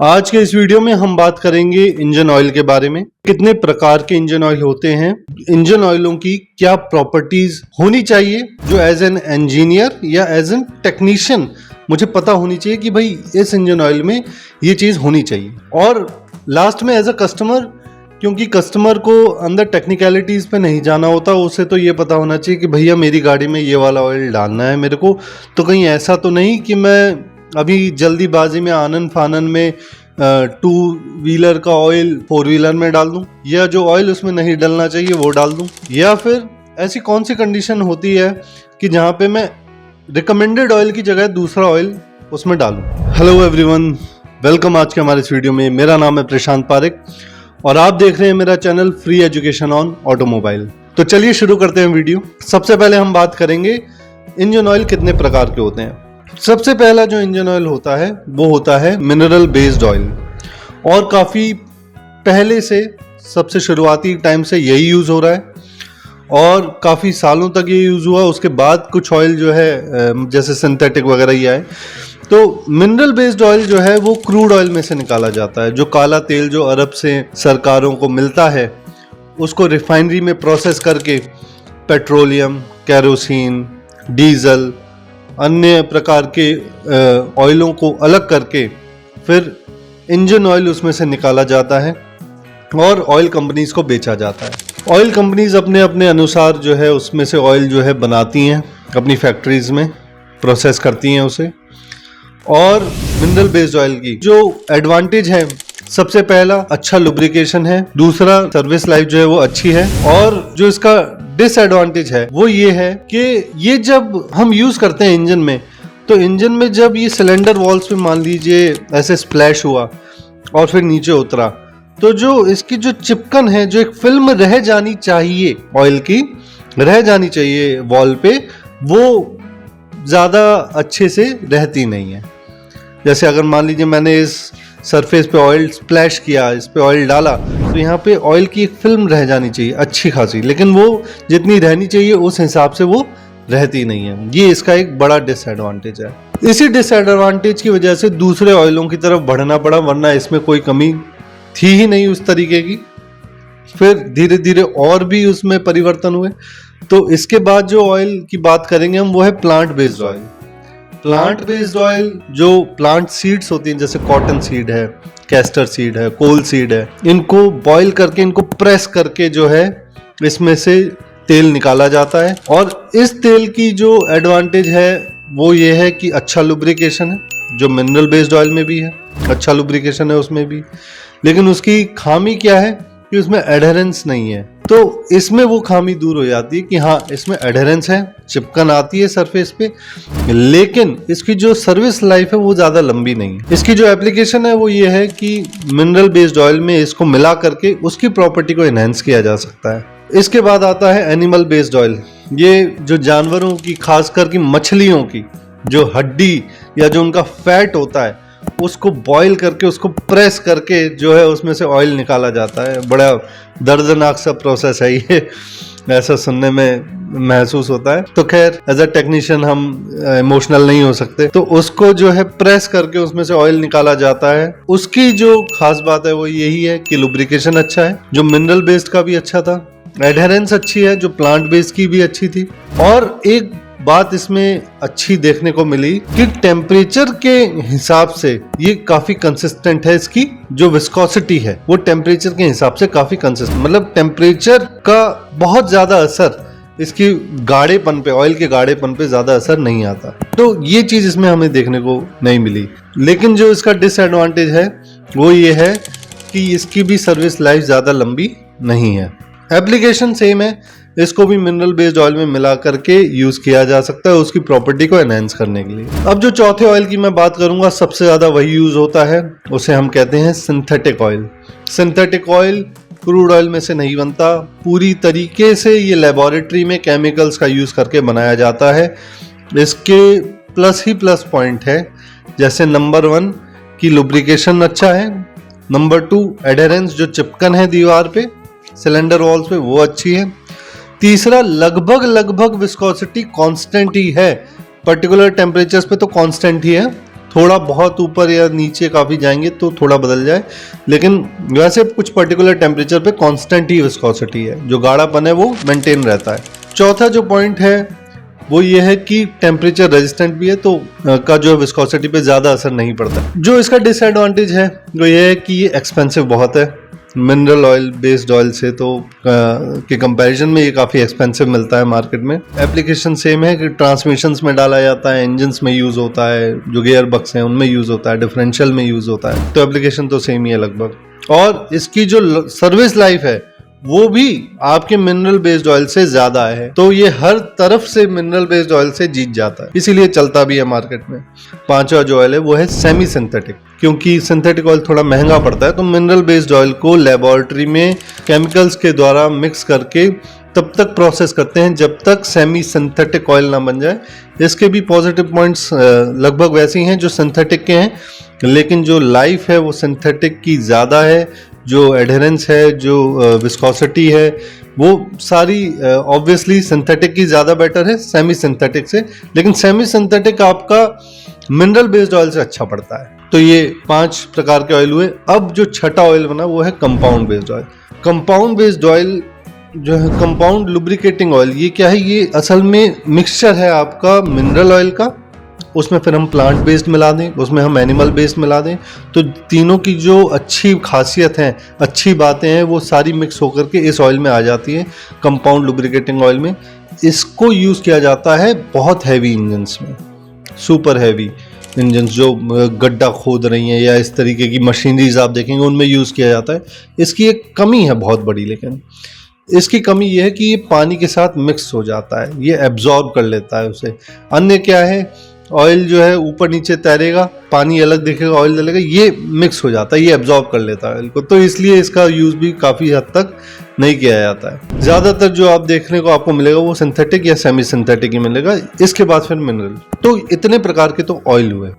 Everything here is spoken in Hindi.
आज के इस वीडियो में हम बात करेंगे इंजन ऑयल के बारे में। कितने प्रकार के इंजन ऑयल होते हैं, इंजन ऑयलों की क्या प्रॉपर्टीज होनी चाहिए जो एज एन इंजीनियर या एज एन टेक्नीशियन मुझे पता होनी चाहिए कि भाई इस इंजन ऑयल में ये चीज़ होनी चाहिए। और लास्ट में एज अ कस्टमर, क्योंकि कस्टमर को अंदर टेक्निकलिटीज़ पे नहीं जाना होता, उसे तो ये पता होना चाहिए कि भैया मेरी गाड़ी में ये वाला ऑयल डालना है मेरे को, तो कहीं ऐसा तो नहीं कि मैं अभी जल्दीबाजी में आनन फानन में 2 व्हीलर का ऑयल 4 व्हीलर में डाल दूं, या जो ऑयल उसमें नहीं डलना चाहिए वो डाल दूं, या फिर ऐसी कौन सी कंडीशन होती है कि जहां पे मैं रिकमेंडेड ऑयल की जगह दूसरा ऑयल उसमें डालूं। हेलो एवरीवन, वेलकम आज के हमारे इस वीडियो में। मेरा नाम है प्रशांत पारेख और आप देख रहे हैं मेरा channel free education on automobile. तो चलिए शुरू करते हैं वीडियो। सबसे पहले हम बात करेंगे इंजन ऑयल कितने प्रकार के होते हैं। सबसे पहला जो इंजन ऑयल होता है वो होता है मिनरल बेस्ड ऑयल, और काफ़ी पहले से, सबसे शुरुआती टाइम से यही यूज़ हो रहा है और काफ़ी सालों तक ये यूज़ हुआ। उसके बाद कुछ ऑयल जो है जैसे सिंथेटिक वगैरह ये आए। तो मिनरल बेस्ड ऑयल जो है वो क्रूड ऑयल में से निकाला जाता है। जो काला तेल जो अरब से सरकारों को मिलता है उसको रिफाइनरी में प्रोसेस करके पेट्रोलियम, केरोसिन, डीजल, अन्य प्रकार के ऑयलों को अलग करके फिर इंजन ऑयल उसमें से निकाला जाता है और ऑयल कंपनीज को बेचा जाता है। ऑयल कंपनीज अपने अपने अनुसार जो है उसमें से ऑयल जो है बनाती हैं, अपनी फैक्ट्रीज में प्रोसेस करती हैं उसे। और मिनरल बेस्ड ऑयल की जो एडवांटेज है, सबसे पहला अच्छा लुब्रिकेशन है, दूसरा सर्विस लाइफ जो है वो अच्छी है, और जो इसका डिसएडवांटेज है वो ये है कि ये जब हम यूज करते हैं इंजन में, तो इंजन में जब ये सिलेंडर वॉल्स पे मान लीजिए ऐसे स्प्लैश हुआ और फिर नीचे उतरा, तो जो इसकी जो चिपकन है, जो एक फिल्म रह जानी चाहिए ऑयल की, रह जानी चाहिए वॉल पे, वो ज़्यादा अच्छे से रहती नहीं है। जैसे अगर मान लीजिए मैंने इस सरफेस पे ऑयल स्प्लैश किया, इस पे ऑयल डाला, तो यहाँ पे ऑयल की एक फिल्म रह जानी चाहिए अच्छी खासी, लेकिन वो जितनी रहनी चाहिए उस हिसाब से वो रहती नहीं है। ये इसका एक बड़ा डिसएडवांटेज है। इसी डिसएडवांटेज की वजह से दूसरे ऑयलों की तरफ बढ़ना पड़ा, वरना इसमें कोई कमी थी ही नहीं उस तरीके की। फिर धीरे धीरे और भी उसमें परिवर्तन हुए। तो इसके बाद जो ऑयल की बात करेंगे हम वो है plant based oil. Plant based oil जो प्लांट सीड्स होती हैं, जैसे कॉटन सीड है, कैस्टर सीड है, कोल सीड है, इनको बॉईल करके, इनको प्रेस करके जो है इसमें से तेल निकाला जाता है। और इस तेल की जो एडवांटेज है वो ये है कि अच्छा लुब्रिकेशन है, जो मिनरल बेस्ड ऑयल में भी है, अच्छा लुब्रिकेशन है उसमें भी। लेकिन उसकी खामी क्या है कि उसमें एडहेरेंस नहीं है। तो इसमें वो खामी दूर हो जाती है कि हाँ, इसमें एडहेरेंस है, चिपकन आती है सरफेस पे, लेकिन इसकी जो सर्विस लाइफ है वो ज़्यादा लंबी नहीं है। इसकी जो एप्लीकेशन है वो ये है कि मिनरल बेस्ड ऑयल में इसको मिला करके उसकी प्रॉपर्टी को एनहेंस किया जा सकता है। इसके बाद आता है एनिमल बेस्ड ऑयल। ये जो जानवरों की, खासकर की मछलियों की जो हड्डी या जो उनका फैट होता है उसको बॉईल करके, उसको प्रेस करके जो है उसमें से ऑयल निकाला जाता है। बड़ा दर्दनाक सा प्रोसेस है ये, ऐसा सुनने में महसूस होता है। तो खैर, एज अ टेक्नीशियन हम इमोशनल नहीं हो सकते, तो उसको जो है प्रेस करके उसमें से ऑयल निकाला जाता है। उसकी जो खास बात है वो यही है कि लुब्रिकेशन अच्छा है, जो मिनरल बेस्ड का भी अच्छा था, एडहेरेंस अच्छी है जो प्लांट बेस्ड की भी अच्छी थी। और एक बात इसमें अच्छी देखने को मिली कि टेम्परेचर के हिसाब से ये काफी कंसिस्टेंट है। इसकी जो विस्कोसिटी है वो टेम्परेचर के हिसाब से काफी कंसिस्टेंट, मतलब टेम्परेचर का बहुत ज्यादा असर इसकी गाढ़ेपन पे, ऑयल के गाढ़ेपन पे ज्यादा असर नहीं आता। तो ये चीज इसमें हमें देखने को नहीं मिली। लेकिन जो इसका डिसएडवांटेज है वो ये है कि इसकी भी सर्विस लाइफ ज्यादा लंबी नहीं है। एप्लीकेशन सेम है, इसको भी मिनरल बेस्ड ऑयल में मिला करके यूज किया जा सकता है उसकी प्रॉपर्टी को एनहेंस करने के लिए। अब जो चौथे ऑयल की मैं बात करूंगा, सबसे ज्यादा वही यूज होता है, उसे हम कहते हैं synthetic oil. Synthetic oil crude oil में से नहीं बनता, पूरी तरीके से ये लेबोरेटरी में केमिकल्स का यूज करके बनाया जाता है। इसके प्लस ही प्लस पॉइंट है, जैसे नंबर 1 की लुब्रिकेशन अच्छा है, नंबर 2 एडहेरेंस, जो चिपकन है दीवार पे, सिलेंडर वॉल्स पे, वो अच्छी है। तीसरा, लगभग विस्कोसिटी कांस्टेंट ही है, पर्टिकुलर टेम्परेचर्स पे तो कांस्टेंट ही है, थोड़ा बहुत ऊपर या नीचे काफ़ी जाएंगे तो थोड़ा बदल जाए, लेकिन वैसे कुछ पर्टिकुलर टेम्परेचर पे कांस्टेंट ही विस्कोसिटी है, जो गाढ़ापन है वो मेंटेन रहता है। चौथा जो पॉइंट है वो ये है कि टेम्परेचर रेजिस्टेंट भी है, तो का जो विस्कोसिटी पे ज़्यादा असर नहीं पड़ता। जो इसका डिसएडवांटेज है वो ये है कि ये एक्सपेंसिव बहुत है मिनरल ऑयल बेस्ड ऑयल से, तो के कंपैरिजन में ये काफ़ी एक्सपेंसिव मिलता है मार्केट में। एप्लीकेशन सेम है कि ट्रांसमिशंस में डाला जाता है, इंजन्स में यूज़ होता है, जो गियर बक्स हैं उनमें यूज़ होता है, डिफरेंशियल में यूज़ होता है, तो एप्लीकेशन तो सेम ही है लगभग। और इसकी जो सर्विस लाइफ है वो भी आपके मिनरल बेस्ड ऑयल से ज्यादा है, तो ये हर तरफ से मिनरल बेस्ड ऑयल से जीत जाता है, इसीलिए चलता भी है मार्केट में। पांचवा जो ऑयल है वो है सेमी सिंथेटिक, क्योंकि सिंथेटिक ऑयल थोड़ा महंगा पड़ता है, तो मिनरल बेस्ड ऑयल को लेबोरेटरी में केमिकल्स के द्वारा मिक्स करके तब तक प्रोसेस करते हैं जब तक सेमी सिंथेटिक ऑयल ना बन जाए। इसके भी पॉजिटिव पॉइंट्स लगभग वैसे ही हैं जो सिंथेटिक के हैं, लेकिन जो लाइफ है वो सिंथेटिक की ज़्यादा है, जो एडहेरेंस है, जो विस्कोसिटी है, वो सारी ऑब्वियसली सिंथेटिक की ज़्यादा बेटर है सेमी सिंथेटिक से, लेकिन सेमी सिंथेटिक आपका मिनरल बेस्ड ऑयल से अच्छा पड़ता है। तो ये 5 प्रकार के ऑयल हुए। अब जो छठा ऑयल बना वो है compound based oil. Compound based oil जो है कंपाउंड लुब्रिकेटिंग ऑयल, ये क्या है, ये असल में मिक्सचर है आपका मिनरल ऑयल का, उसमें फिर हम प्लांट बेस्ड मिला दें, उसमें हम एनिमल बेस्ड मिला दें, तो तीनों की जो अच्छी खासियत हैं, अच्छी बातें हैं, वो सारी मिक्स होकर के इस ऑयल में आ जाती है कंपाउंड लुब्रिकेटिंग ऑयल में। इसको यूज़ किया जाता है बहुत हैवी इंजन्स में, सुपर हैवी इंजन्स जो गड्ढा खोद रही हैं या इस तरीके की मशीनरीज आप देखेंगे उनमें यूज़ किया जाता है। इसकी एक कमी है बहुत बड़ी, लेकिन इसकी कमी यह है कि ये पानी के साथ मिक्स हो जाता है, ये एब्जॉर्ब कर लेता है उसे। अन्य क्या है, ऑयल जो है ऊपर नीचे तैरेगा, पानी अलग दिखेगा, ऑयल डलेगा, ये मिक्स हो जाता है, ये एब्जॉर्ब कर लेता है ऑयल को, तो इसलिए इसका यूज़ भी काफ़ी हद तक नहीं किया जाता है। ज़्यादातर जो आप देखने को आपको मिलेगा वो सिंथेटिक या सेमी सिंथेटिक ही मिलेगा, इसके बाद फिर मिनरल। तो इतने प्रकार के तो ऑयल हुए।